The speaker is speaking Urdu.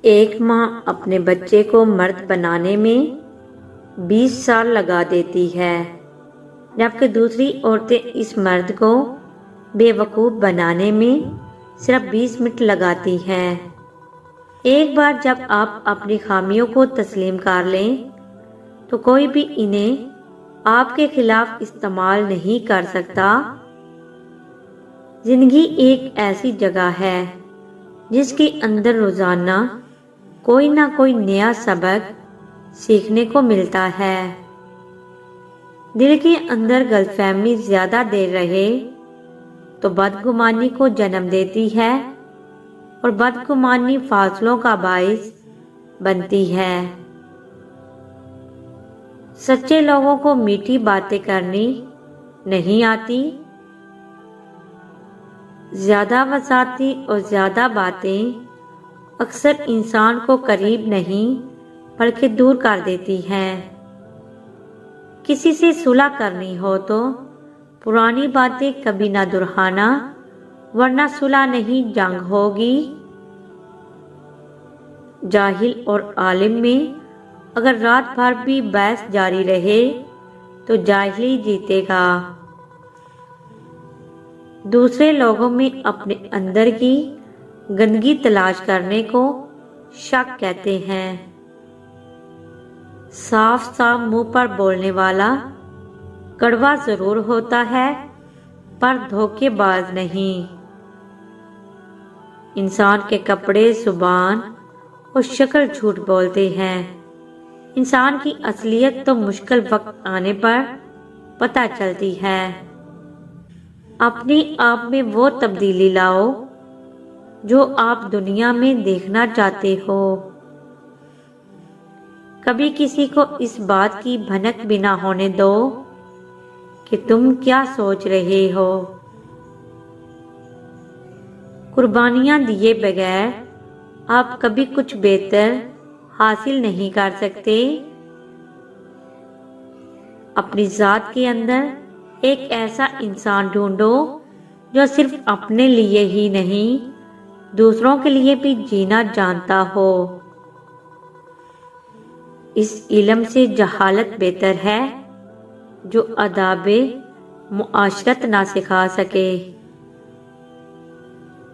ایک ماں اپنے بچے کو مرد بنانے میں 20 سال لگا دیتی ہے، جبکہ دوسری عورتیں اس مرد کو بے وقوف بنانے میں صرف 20 منٹ لگاتی ہیں۔ ایک بار جب آپ اپنی خامیوں کو تسلیم کر لیں تو کوئی بھی انہیں آپ کے خلاف استعمال نہیں کر سکتا۔ زندگی ایک ایسی جگہ ہے جس کے اندر روزانہ کوئی نہ کوئی نیا سبق سیکھنے کو ملتا ہے۔ دل کے اندر غلط فہمی زیادہ دیر رہے تو بدگمانی کو جنم دیتی ہے اور بدگمانی فاصلوں کا باعث بنتی ہے۔ سچے لوگوں کو میٹھی باتیں کرنی نہیں آتی، زیادہ وسعتی اور زیادہ باتیں اکثر انسان کو قریب نہیں بلکہ دور کر دیتی ہیں۔ کسی سے صلح کرنی ہو تو پرانی باتیں کبھی نہ دہرانا، ورنہ صلح نہیں جنگ ہوگی۔ جاہل اور عالم میں اگر رات بھر بھی بحث جاری رہے تو جاہل ہی جیتے گا۔ دوسرے لوگوں میں اپنے اندر کی گندگی تلاش کرنے کو شک کہتے ہیں۔ صاف صاف منہ پر بولنے والا کڑوا ضرور ہوتا ہے پر دھوکے باز نہیں۔ انسان کے کپڑے، زبان اور شکل جھوٹ بولتے ہیں۔ انسان کی اصلیت تو مشکل وقت آنے پر پتہ چلتی ہے۔ اپنے آپ میں وہ تبدیلی لاؤ جو آپ دنیا میں دیکھنا چاہتے ہو۔ کبھی کسی کو اس بات کی بھنک بھی نہ ہونے دو کہ تم کیا سوچ رہے ہو۔ قربانیاں دیے بغیر آپ کبھی کچھ بہتر حاصل نہیں کر سکتے۔ اپنی ذات کے اندر ایک ایسا انسان ڈھونڈو جو صرف اپنے لیے ہی نہیں دوسروں کے لیے بھی جینا جانتا ہو۔ اس علم سے جہالت بہتر ہے جو آداب معاشرت نہ سکھا سکے۔